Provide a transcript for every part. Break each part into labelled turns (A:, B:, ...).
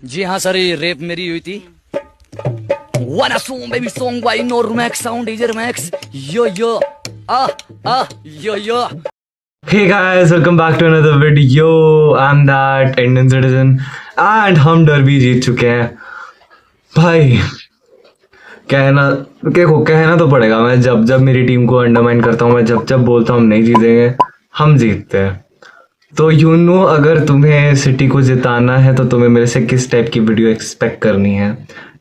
A: जी हाँ सर, ये रेप मेरी हुई थी। Wanna song baby song by Normax sound DJ Max. Yo yo yo yo.
B: Hey guys, welcome back to another video. I'm that Indian citizen and हम derby जीत चुके हैं भाई। कहना तो पड़ेगा। मैं जब जब मेरी टीम को अंडरमाइन करता हूँ, मैं जब जब बोलता हूँ हम नहीं जीतेंगे, हम जीतते हैं। तो अगर तुम्हें सिटी को जिताना है तो तुम्हें मेरे से किस टाइप की वीडियो एक्सपेक्ट करनी है।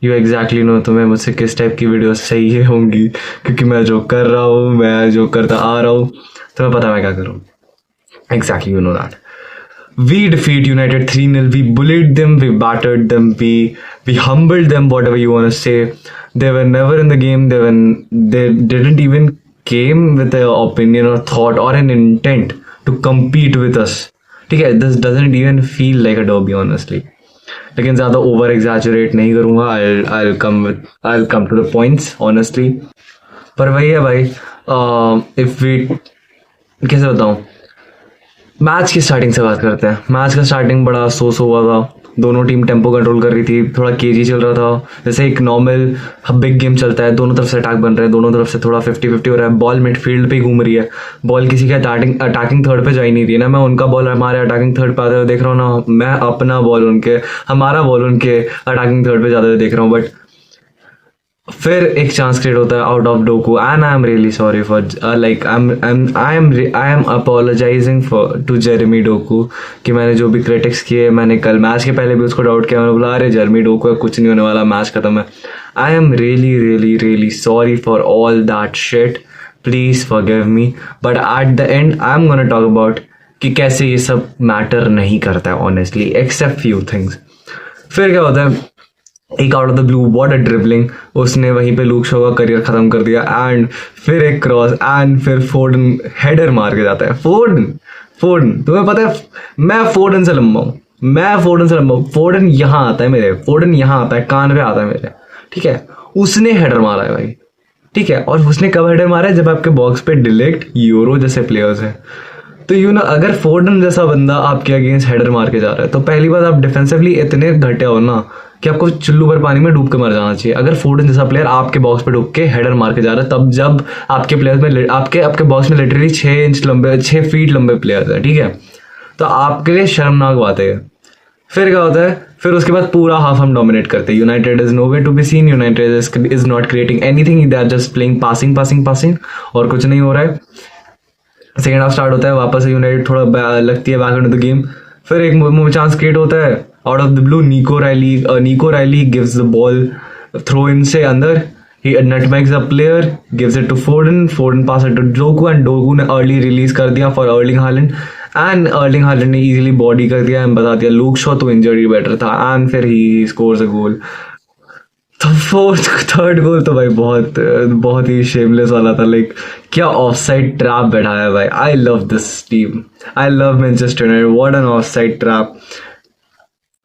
B: यू एग्जैक्टली नो तुम्हें मुझसे किस टाइप की वीडियो चाहिए होंगी, क्योंकि मैं जो कर रहा हूँ, मैं जो करता आ रहा हूँ, तुम्हें पता मैं क्या करूँ। Exactly, you know that. We defeat United 3-0. We bullied them, we battered them, we humbled them, whatever you want to say. They were never in the game. They didn't even came with an opinion or thought or an intent to compete with us. ठीक है, this doesn't even feel like a derby honestly. लेकिन ज़्यादा over exaggerate नहीं करूँगा. I'll come to the points honestly. पर वही है भाई, if we कैसे बताऊँ, मैच की स्टार्टिंग से बात करते हैं। मैच का स्टार्टिंग बड़ा सोस हुआ था। दोनों टीम टेम्पो कंट्रोल कर रही थी, थोड़ा केजी चल रहा था, जैसे एक नॉर्मल बिग गेम चलता है। दोनों तरफ से अटैक बन रहे हैं, दोनों तरफ से थोड़ा 50-50 हो रहा है। बॉल मिडफील्ड पे घूम रही है, बॉल किसी के अटैकिंग थर्ड पे जा ही नहीं रही है ना। मैं उनका बॉल हमारे अटैकिंग थर्ड पे आते हुए देख रहा हूँ ना, मैं अपना बॉल उनके, हमारा बॉल उनके अटैकिंग थर्ड पे जाते हुए देख रहा हूँ। बट फिर एक चांस क्रिएट होता है out of Doku and I am really sorry for like I am apologising for to Jeremy Doku कि मैंने जो भी क्रिटिक्स किए, मैंने कल मैच के पहले भी उसको डाउट किया। मैंने बोला अरे जेरेमी डोकू है, कुछ नहीं होने वाला, मैच खत्म है। आई am really really really sorry for all that shit, please forgive me. But at the end I am gonna talk about कि कैसे ये सब मैटर नहीं करता है ऑनेस्टली, एक्सेप्ट फ्यू थिंग्स। फिर क्या होता है, एक out of the blue what a dribbling, उसने वहीं पे लूक शो का करियर खत्म कर दिया। एंड फिर एक क्रॉस एंड फिर फोर्डन हेडर मार के जाता है। फोर्डन तुम्हें पता है मैं फोर्डन से लंबा हूँ, फोर्डन यहाँ आता है मेरे, फोर्डन यहाँ आता है, कान पे आता है मेरे, ठीक है। उसने हेडर मारा है भाई, ठीक है। और उसने कब हेडर मारा है, जब आपके बॉक्स पे डिलेक्ट यूरो जैसे प्लेयर्स हैं। तो अगर फोर्डन जैसा बंदा आपके अगेंस्ट हेडर मार के जा रहा है, तो पहली बात आप डिफेंसिवली इतने घटिया हो ना कि आपको चुल्लू भर पानी में डूब के मर जाना चाहिए। अगर फोर्डन जैसा प्लेयर आपके बॉक्स पे डूब के हेडर मार के जा रहा है, तब जब आपके प्लेयर्स में आपके बॉक्स में लिटरली 6 फीट लंबे प्लेयर्स हैं, ठीक है, तो आपके लिए शर्मनाक बात है। फिर क्या होता है, फिर उसके बाद पूरा हाफ हम डोमिनेट करते हैं। United is no way to be seen, United is not creating anything, they are just playing passing और कुछ नहीं हो रहा है। सेकेंड हाफ स्टार्ट होता है, वापस से यूनाइटेड थोड़ा लगती है बैक इनटू द गेम। फिर एक चांस क्रिएट होता है out of the blue, Nico Reilly gives the ball throw in से अंदर, he nutmegs the player, gives it to Foden pass it to Doku and Doku ने early release कर दिया for Erling Haaland and Erling Haaland ने easily body कर दिया and बता दिया लूक शॉ तो इंजर्ड बेटर था एंड फिर ही स्कोर्स अ गोल। तो थर्ड गोल तो भाई बहुत ही शेमलेस वाला था। लाइक क्या ऑफसाइड ट्रैप बैठा है भाई। I love this team, I love Manchester United, what an offside trap.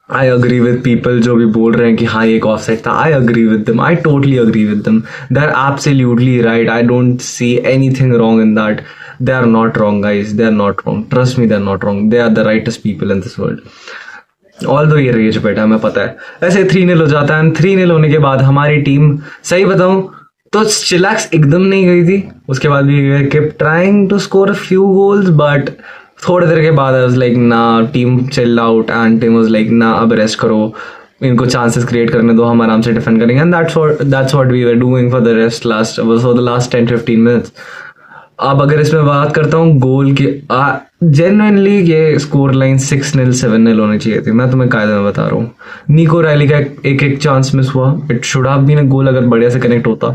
B: I agree with people जो भी बोल रहे हैं कि हाँ ये एक ऑफसाइड था। I agree with them, I totally agree with them, they are absolutely right. I don't see anything wrong in that. They are not wrong guys, they are not wrong, trust me, they are not wrong, they are the rightest people in this world. Although ये raise बेटा हमें पता है। ऐसे 3-0 हो जाता है, 3-0 होने के बाद हमारी टीम, सही बताऊं तो चिलैक्स एकदम नहीं गई थी। उसके बाद भी kept trying to score a few goals, but थोड़ी देर के बाद आई वाज लाइक ना, team chill out and team was like ना अब रेस्ट करो, इनको चांसेस क्रिएट करने दो, हम आराम से डिफेंड करेंगे। And that's what we were doing for the rest for the last 10-15 minutes. अब अगर इसमें बात करता हूँ गोल की, जेन्युइनली ये स्कोर लाइन 6-0 7-0 होनी चाहिए थी। मैं तुम्हें कायदे में बता रहा हूँ। निको रायली का एक चांस मिस हुआ, it should have been a goal अगर बढ़िया से कनेक्ट होता।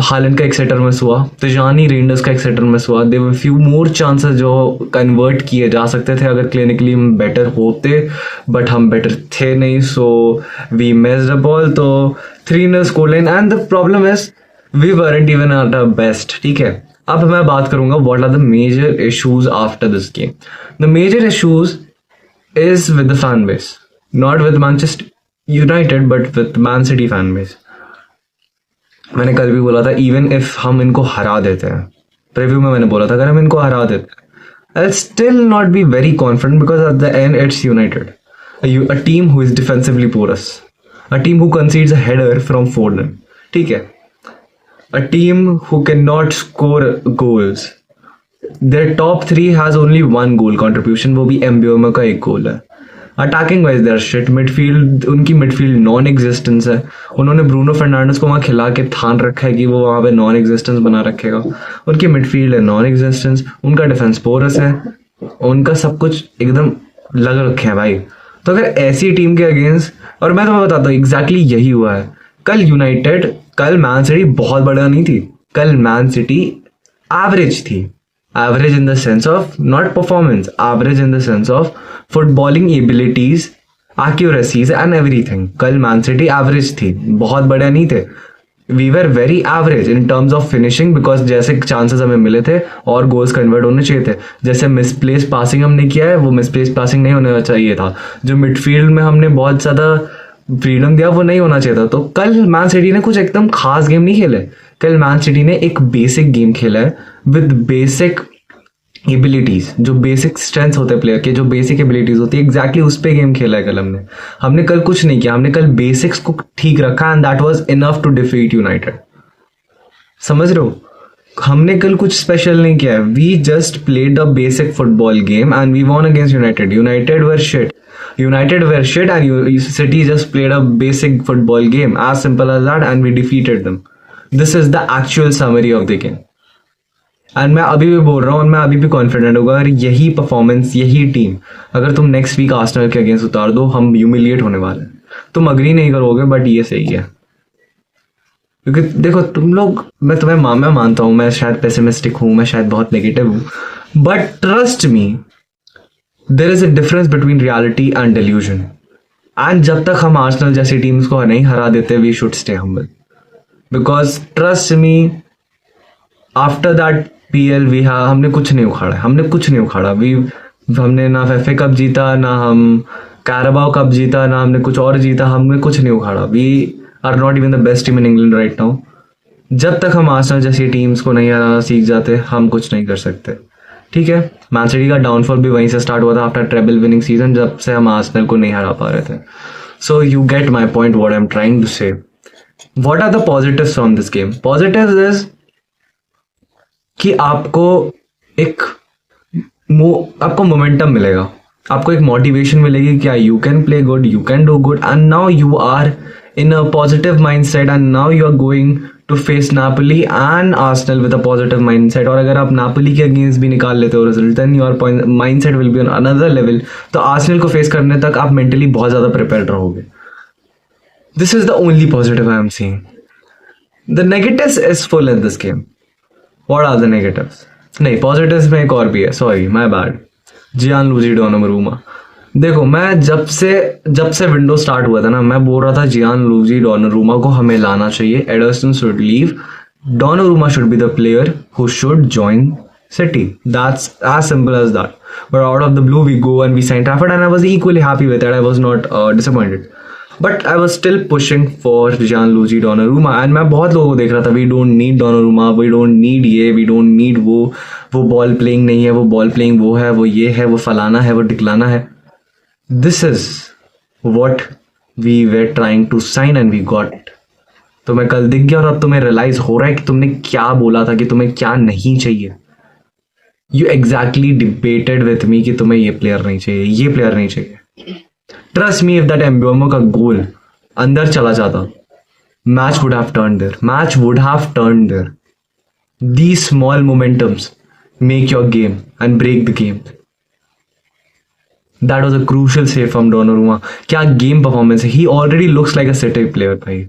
B: हालैंड का एक सेटर मिस हुआ, तिजानी रेंडर्स का एक सेटर मिस हुआ। There were few more chances जो कन्वर्ट किए जा सकते थे अगर क्लिनिकली हम बेटर होते, बट हम बेटर थे नहीं, so we missed the ball. तो 3-0 score line and the problem is we weren't even at our best, ठीक है। अब मैं बात करूंगा what are the major issues after this game. The major issues is with the fan base, not with Manchester United but with Man City fan base. मैंने कल भी बोला था even if हम इनको हरा देते हैं, प्रीव्यू में मैंने बोला था अगर हम इनको हरा देते हैं, I'll still not be very confident because at the end it's United. a team who is defensively porous, a team who concedes a header from Foden, ठीक है, a team who cannot score goals. Their top three has only one goal contribution, वो भी एम्ब्योमा का एक गोल है. Attacking wise there shit. Midfield, उनकी midfield non existence है. उन्होंने ब्रूनो फर्नांडिस को वहाँ खिला के ठान रखा है कि वो वहाँ पे नॉन एग्जिस्टेंस बना रखेगा. उनकी मिडफील्ड है नॉन एग्जिस्टेंस, उनका डिफेंस पोरस है, उनका सब कुछ एकदम लग रखे हैं भाई. तो अगर ऐसी टीम के अगेंस्ट, और मैं तुम्हें बताता हूँ एग्जैक्टली यही हुआ है. कल मैन सिटी बहुत बढ़िया नहीं थी. कल मैन सिटी एवरेज थी. Average in the sense of not performance, average in the sense of footballing abilities, accuracies and everything. कल मैन सिटी एवरेज थी, बहुत बढ़िया नहीं थे. We were very average in terms of finishing because जैसे chances हमें मिले थे और गोल्स कन्वर्ट होने चाहिए थे. जैसे मिसप्लेस पासिंग हमने किया है, वो मिसप्लेस पासिंग नहीं होना चाहिए था. जो मिडफील्ड में हमने बहुत ज़्यादा फ्रीडम दिया, वो नहीं होना चाहिए था. तो कल मैन सिटी ने कुछ एकदम खास गेम नहीं खेले. कल मैन सिटी ने एक बेसिक गेम खेला है विद बेसिक एबिलिटीज. जो बेसिक स्ट्रेंथ होते हैं प्लेयर के, जो बेसिक एबिलिटीज होती है, एग्जैक्टली उस पे गेम खेला है कल हमने कल कुछ नहीं किया. हमने कल बेसिक्स को ठीक रखा and that was enough to defeat United. समझ रहे हो, हमने कल कुछ स्पेशल नहीं किया है. We just played a basic football game and we won against United. United were shit and City just played a basic football game, as simple as that, and we defeated them. This is the actual summary of the game. And मैं अभी भी बोल रहा हूँ और मैं अभी भी कॉन्फिडेंट होगा, अगर यही परफॉर्मेंस, यही टीम अगर तुम नेक्स्ट वीक आर्सेनल के अगेंस्ट उतार दो, हम ह्यूमिलिएट होने वाले हैं. तुम अग्री नहीं करोगे बट ये सही है. क्योंकि देखो तुम लोग, मैं मानता हूँ, मैं शायद पेसिमिस्टिक हूँ, मैं शायद बहुत नेगेटिव हूँ, but trust me there is a difference between reality and delusion. And जब तक हम आर्सेनल जैसी टीम्स को नहीं हरा देते, we should stay humble. Because trust me, after that PL हमने कुछ नहीं उखाड़ा. हमने ना FA कप जीता, ना हम कैराबाओ कप जीता, ना हमने कुछ और जीता. हमने कुछ नहीं उखाड़ा. We are not even the best team in England right now. जब तक हम आर्सेनल जैसी टीम्स को नहीं हराना सीख जाते, हम कुछ नहीं कर सकते. ठीक है, मैन सिटी का डाउनफॉल भी वहीं से स्टार्ट हुआ था आफ्टर ट्रेबल विनिंग सीजन, जब से हम आर्सेनल को नहीं हरा पा रहे थे. So you get my point, what I am trying to say. What are the positives from this game? Positives is कि आपको मोमेंटम मिलेगा, आपको एक मोटिवेशन मिलेगी कि you can play good, you can do good, and now you are in a positive mindset, and now you are going to face Napoli and Arsenal with a positive mindset. और अगर आप Napoli के against भी निकाल लेते हो result, then your mindset will be on another level. तो Arsenal को फेस करने तक आप मेंटली बहुत ज्यादा प्रिपेयर्ड रहोगे. This is the only positive I am seeing. The negatives is full in this game. What are the negatives? नहीं, positives में एक और भी है, सॉरी माय बैड. जियानलूजी डोनारूमा. देखो, मैं जब से विंडो स्टार्ट हुआ था ना, मैं बोल रहा था जियानलूजी डोनारूमा को हमें लाना चाहिए. Ederson should leave, Donnarumma should be the player who should join City. That's as simple as that. But out of the blue we go and we sign Trafford, and I was equally happy with it. I was not disappointed. But I was still pushing for Gianluigi Donnarumma. And मैं बहुत लोगों को देख रहा था, we don't need Donnarumma, we don't need ये, we don't need वो ball playing नहीं है, वो बॉल प्लेइंग वो है, वो ये है, वो फलाना है, वो टिकलाना है. This is what we were trying to sign and we got it. तुम्हें कल दिख गया और अब तुम्हें रियलाइज हो रहा है कि तुमने क्या बोला था, कि तुम्हें क्या नहीं चाहिए. You exactly debated with me कि तुम्हें ये प्लेयर नहीं चाहिए, ये प्लेयर नहीं चाहिए. Trust me, if that Mbeumo का गोल अंदर चला जाता, match would have turned there. These small momentums make your game and break the game. That was a crucial save from Donnarumma. क्या game performance है. He already looks like a City player भाई.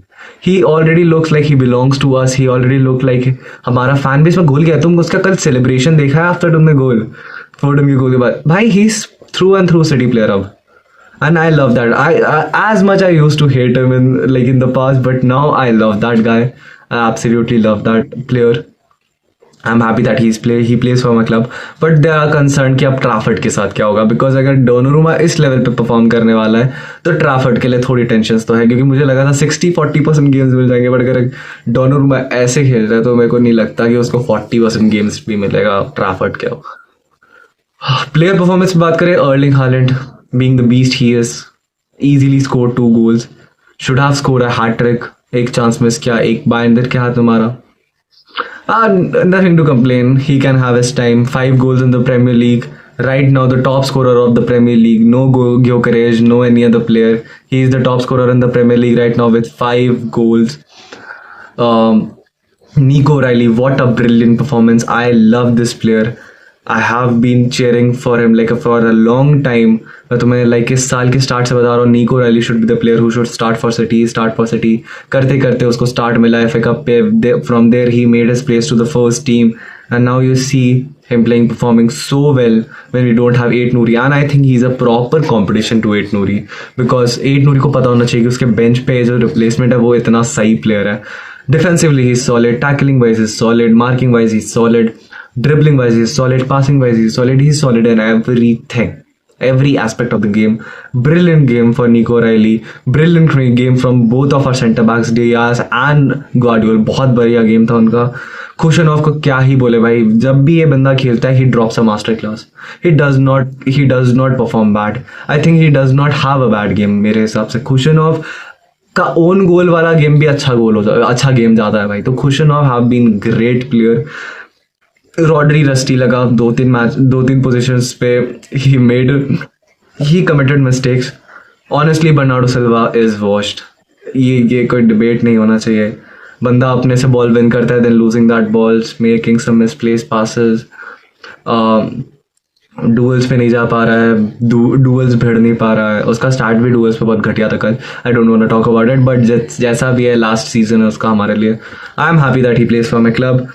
B: He already looks like he belongs to us. He already look like हमारा fan base में घुल गया. तुम उसका कल celebration देखा है after तुमने गोल, फोर्डन के गोल के बाद भाई. He's through and through City player अब. And I love that. As much I used to hate him in the past, but now I love that guy. I absolutely love that player. I'm happy that he plays for my club. But they are concerned कि अब Trafford के साथ क्या होगा, because अगर Donnarumma इस level पे perform करने वाला है तो ट्रैफर्ड के लिए थोड़ी टेंशन तो है. क्योंकि मुझे लगा था 60-40% गेम्स मिल जाएंगे, बट अगर डोनारूमा ऐसे खेल रहा है तो मेरे को नहीं लगता कि उसको 40% गेम्स भी मिलेगा ट्रैफर्ड के. प्लेयर परफॉर्मेंस की बात करें, Erling Haaland being the beast he is, easily scored 2 goals. Should have scored a hat trick. एक चांस मिस किया, एक बाइंदर के हाथ में मारा. Nothing to complain. He can have his time. 5 goals in the Premier League. Right now, the top scorer of the Premier League. No Gyökeres, no any other player. He is the top scorer in the Premier League right now with 5 goals. Nico Riley, what a brilliant performance. I love this player. I have been cheering for him like for a long time. मैं तुम्हें like इस साल के start से बता रहा हूँ, Nico Riley should be the player who should start for City. करते करते उसको स्टार्ट मिला FA Cup पे. From there he made his place to the first team, and now you see him performing so well when we don't have Ait Nouri, and I think he's a proper competition to Ait Nouri, because Ait Nouri को पता होना चाहिए कि उसके bench पे जो replacement है वो इतना सही प्लेयर है. Defensively he's solid, tackling wise he's solid, marking wise he's solid, dribbling wise he's solid, passing wise he's solid in everything, every aspect of the game. Brilliant game for Nico Riley, brilliant game from both of our centre backs, Diaz and Guardiola. बहुत बढ़िया game था उनका. खुशनोव को क्या ही बोले भाई, जब भी ये बंदा खेलता है he drops a master class. He does not perform bad. I think he does not have a bad game मेरे हिसाब से. खुशनोव का ओन गोल वाला गेम भी अच्छा गेम जाता है भाई. तो Khusanov have been great player. Rodri rusty लगा 2-3 पोजीशंस पे. He committed mistakes. Honestly Bernardo Silva is washed. ये कोई डिबेट नहीं होना चाहिए. बंदा अपने से बॉल विन करता है, then losing that balls, making some misplaced passes. Duels पे नहीं जा पा रहा है, डुअल्स भिड़ नहीं पा रहा है. उसका स्टार्ट भी डुअल्स पे बहुत घटिया था कल. I don't want to talk about it, but जैसा भी है लास्ट सीजन है उसका हमारे लिए. I am happy that he plays for my club.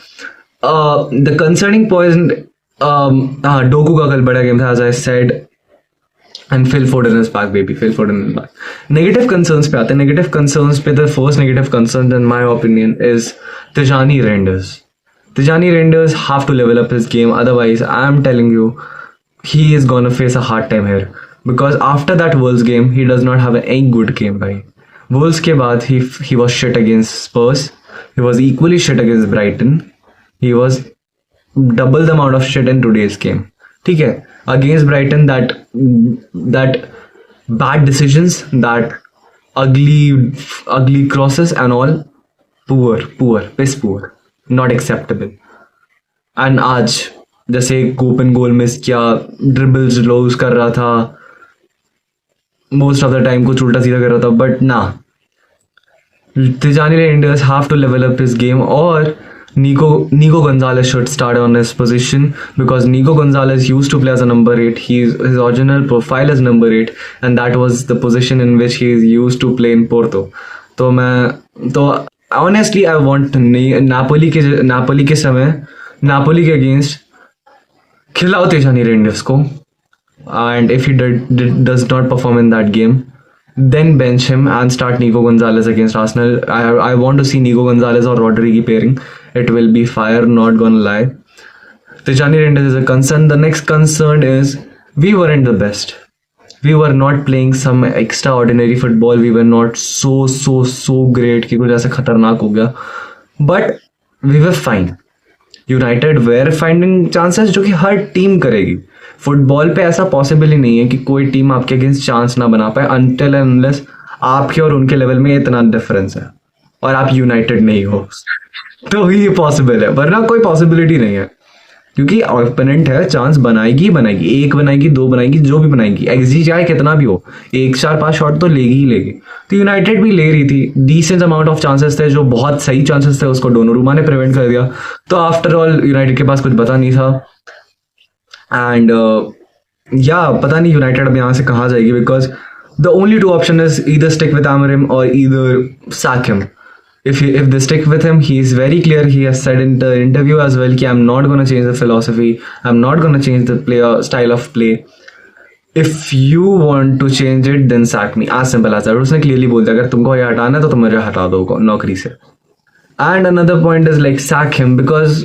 B: The concerning point, Doku का कल बड़ा गेम था, as I said, and Phil Foden is back baby. Phil Foden is back. Negative concerns पे आते हैं. नेगेटिव कंसर्न्स पे the first negative concern in my opinion is Tijani Reinders. Tijani Reinders have to level up his game, otherwise I am telling you he is gonna face a hard time here, because after that Wolves game he does not have any good game भाई. Wolves के बाद he was shit against Spurs. He was equally shit against Brighton. He was double the amount of shit in today's game. ठीक है, against Brighton that bad decisions, that ugly crosses and all, piss poor, not acceptable. And आज जैसे open गोल miss किया, dribbles loose कर रहा था, most of the time कुछ उल्टा सीधा कर रहा था, बट ना, Tijani Reinders have to level up his game, or Nico Gonzalez should start on his position, because Nico Gonzalez used to play as a number 8. His original profile is number 8, and that was the position in which he used to play in Porto. तो honestly I want Napoli के समय Napoli के against खिलाओ Tijani Reinders को, and if he does not perform in that game, then bench him and start Nico Gonzalez against Arsenal. I want to see Nico Gonzalez or Rodri की pairing. It will be fire, not gonna lie. Tijani Reinders is a concern. The next concern is we weren't the best. We were not playing some extraordinary football. We were not so great कि कुछ ऐसा खतरनाक हो गया. But we were fine. United were finding chances, जो कि हर team करेगी. Football पे ऐसा पॉसिबल ही नहीं है कि कोई टीम आपके अगेंस्ट चांस ना बना पाए, अनटिल एंड अनलेस आपके और उनके लेवल में इतना डिफरेंस है और आप यूनाइटेड नहीं हो, तो ही पॉसिबल है, वरना कोई पॉसिबिलिटी नहीं है. क्योंकि ओपोनेंट है, चांस बनाएगी, एक बनाएगी, 2 बनाएगी, जो भी बनाएगी, एक्सजी चाहे कितना भी हो, 1 4 5 शॉट तो लेगी ही लेगी. तो यूनाइटेड भी ले रही थी, डिसेंट अमाउंट ऑफ चांसेस थे, जो बहुत सही चांसेस थे, उसको डोनोरुमा ने प्रिवेंट कर दिया. तो आफ्टर ऑल यूनाइटेड के पास कुछ बता नहीं था. एंड पता नहीं यूनाइटेड अब यहाँ से कहाँ जाएगी, because the only 2 option is either stick with Amorim or either sack him. If they stick with him, he is very clear. He has said in the interview as well कि I'm not gonna change the philosophy. I'm not gonna change the style of play. If you want to change it, then sack me. As simple as that. उसने clearly बोल दिया, अगर तुमको ये हटाना है तो तुम मुझे हटा दो नौकरी से. And another point is like sack him, because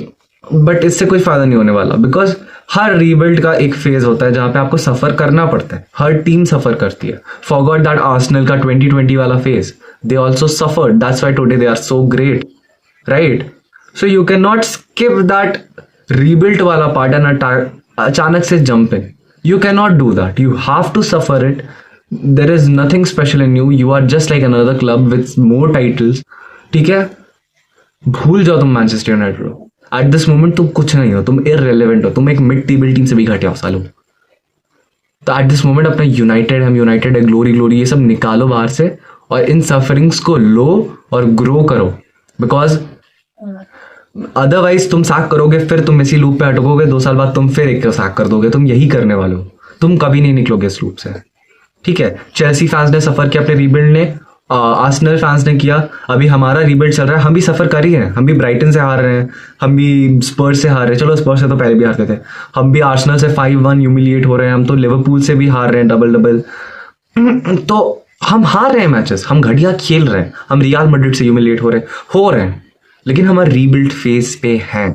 B: but इससे कोई फायदा नहीं होने वाला, because हर रीबिल्ड का एक फेज होता है जहाँ पे आपको सफर करना पड़ता है. हर टीम सफर करती है. Forgot that Arsenal का 2020 वाला phase, they also suffered. That's why today they are so great, right? So you cannot skip that rebuild वाला part and अचानक से jump in. You cannot do that. You have to suffer it. There is nothing special in you, you are just like another club with more titles, ठीक है। भूल जाओ तुम Manchester United हो। At this moment तुम कुछ नहीं हो, तुम इररिलेवेंट हो, तुम एक मिड टेबल टीम से भी घटिया हो सालों। तो एट दिस मोमेंट अपना यूनाइटेड, हम यूनाइटेड है, ग्लोरी ग्लोरी, ये सब निकालो बाहर से और इन सफरिंग्स को लो और ग्रो करो। बिकॉज अदरवाइज तुम सैक करोगे, फिर तुम इसी लूप पे अटकोगे, 2 साल बाद तुम फिर एक को सैक कर दोगे। तुम यही करने वाले हो, तुम कभी नहीं निकलोगे इस लूप से, ठीक है। चेल्सी फैंस ने सफर किया अपने रीबिल्ड ने, आर्सेनल फैंस ने किया, अभी हमारा रीबिल्ड चल रहा है, हम भी सफर कर ही हैं। हम भी ब्राइटन से हार रहे हैं, हम भी स्पर्स से हार रहे हैं, चलो स्पर्स से तो पहले भी हारते थे। हम भी आर्सेनल से 5-1 ह्यूमिलिएट हो रहे हैं, हम तो लिवरपूल से भी हार रहे हैं डबल। तो हम हार रहे हैं मैचेस, हम घटिया खेल रहे हैं, हम रियल मैड्रिड से ह्यूमिलिएट हो रहे हैं, लेकिन हमारे रीबिल्ड फेज पे हैं।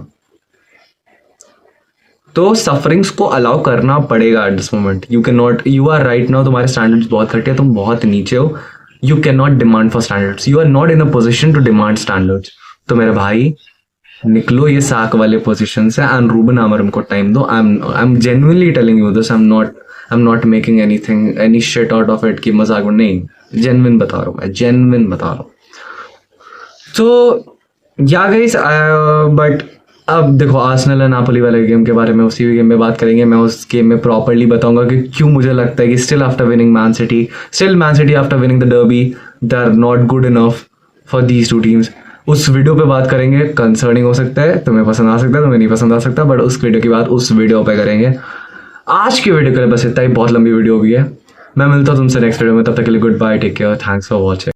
B: तो सफरिंग्स को अलाउ करना पड़ेगा at this moment. You can not, you are right now, तुम्हारे स्टैंडर्ड्स बहुत घटे, तुम बहुत नीचे हो। You can not demand for standards, you are not in a position to demand standards. तो मेरे भाई निकलो ये साक वाले पोजिशन से एंड रूबन अमोरिम को टाइम दो। I am genuinely telling you this, I am not making any shit out of it कि मजाक में, नहीं, जेन्युइन बता रहा हूँ मैं, जेन्युइन बता रहा हूँ। तो या गाइस, बट अब देखो आर्सेनल और नापोली वाले गेम के बारे में उसी गेम में बात करेंगे। मैं उस गेम में प्रॉपर्ली बताऊंगा कि क्यों मुझे लगता है कि still after winning Man City after winning the derby they are not good enough for these two teams. उस वीडियो पे बात करेंगे, कंसर्निंग हो सकता है, तुम्हें पसंद आ सकता है, तुम्हें नहीं पसंद आ सकता, बट उस वीडियो की बात उस वीडियो पे करेंगे। आज की वीडियो के लिए बस इतना ही, बहुत लंबी वीडियो भी है। मैं मिलता हूँ तुमसे नेक्स्ट वीडियो में, तब तक के लिए goodbye, take care, thanks for watching.